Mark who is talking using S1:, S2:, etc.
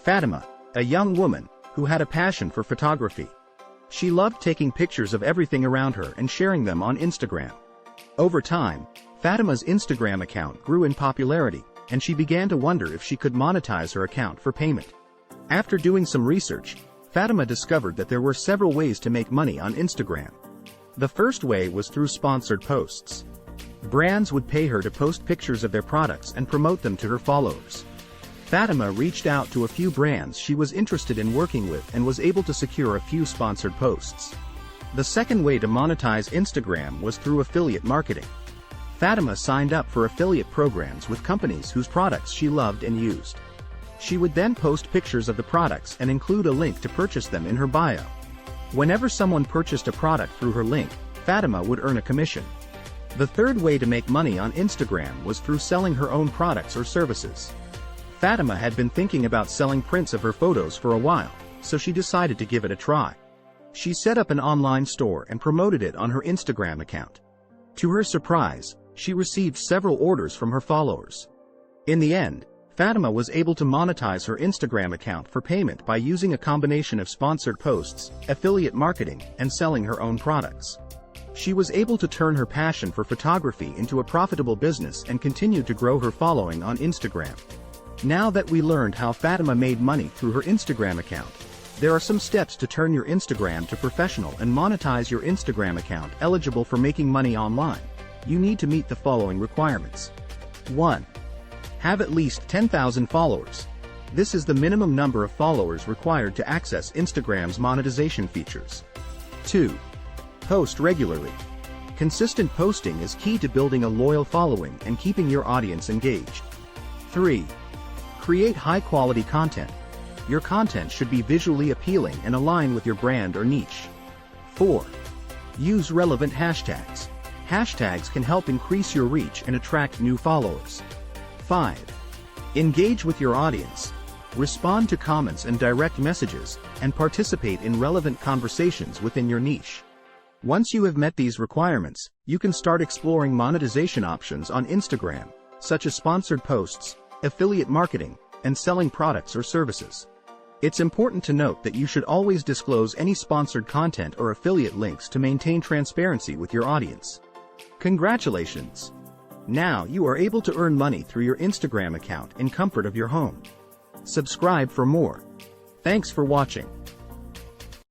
S1: Fatima, a young woman who had a passion for photography. She loved taking pictures of everything around her and sharing them on Instagram. Over time, Fatima's Instagram account grew in popularity, and she began to wonder if she could monetize her account for payment. After doing some research, Fatima discovered that there were several ways to make money on Instagram. The first way was through sponsored posts. Brands would pay her to post pictures of their products and promote them to her followers. Fatima reached out to a few brands she was interested in working with and was able to secure a few sponsored posts. The second way to monetize Instagram was through affiliate marketing. Fatima signed up for affiliate programs with companies whose products she loved and used. She would then post pictures of the products and include a link to purchase them in her bio. Whenever someone purchased a product through her link, Fatima would earn a commission. The third way to make money on Instagram was through selling her own products or services. Fatima had been thinking about selling prints of her photos for a while, so she decided to give it a try. She set up an online store and promoted it on her Instagram account. To her surprise, she received several orders from her followers. In the end, Fatima was able to monetize her Instagram account for payment by using a combination of sponsored posts, affiliate marketing, and selling her own products. She was able to turn her passion for photography into a profitable business and continued to grow her following on Instagram. Now that we learned how Fatima made money through her Instagram account, there are some steps to turn your Instagram to professional and monetize your Instagram account eligible for making money online. You need to meet the following requirements. 1. Have at least 10,000 followers. This is the minimum number of followers required to access Instagram's monetization features. 2. Post regularly. Consistent posting is key to building a loyal following and keeping your audience engaged. 3. Create high-quality content. Your content should be visually appealing and align with your brand or niche. 4. Use relevant hashtags. Hashtags can help increase your reach and attract new followers. 5. Engage with your audience. Respond to comments and direct messages, and participate in relevant conversations within your niche. Once you have met these requirements, you can start exploring monetization options on Instagram, such as sponsored posts, affiliate marketing, and selling products or services. It's important to note that you should always disclose any sponsored content or affiliate links to maintain transparency with your audience. Congratulations! Now you are able to earn money through your Instagram account in comfort of your home. Subscribe for more. Thanks for watching.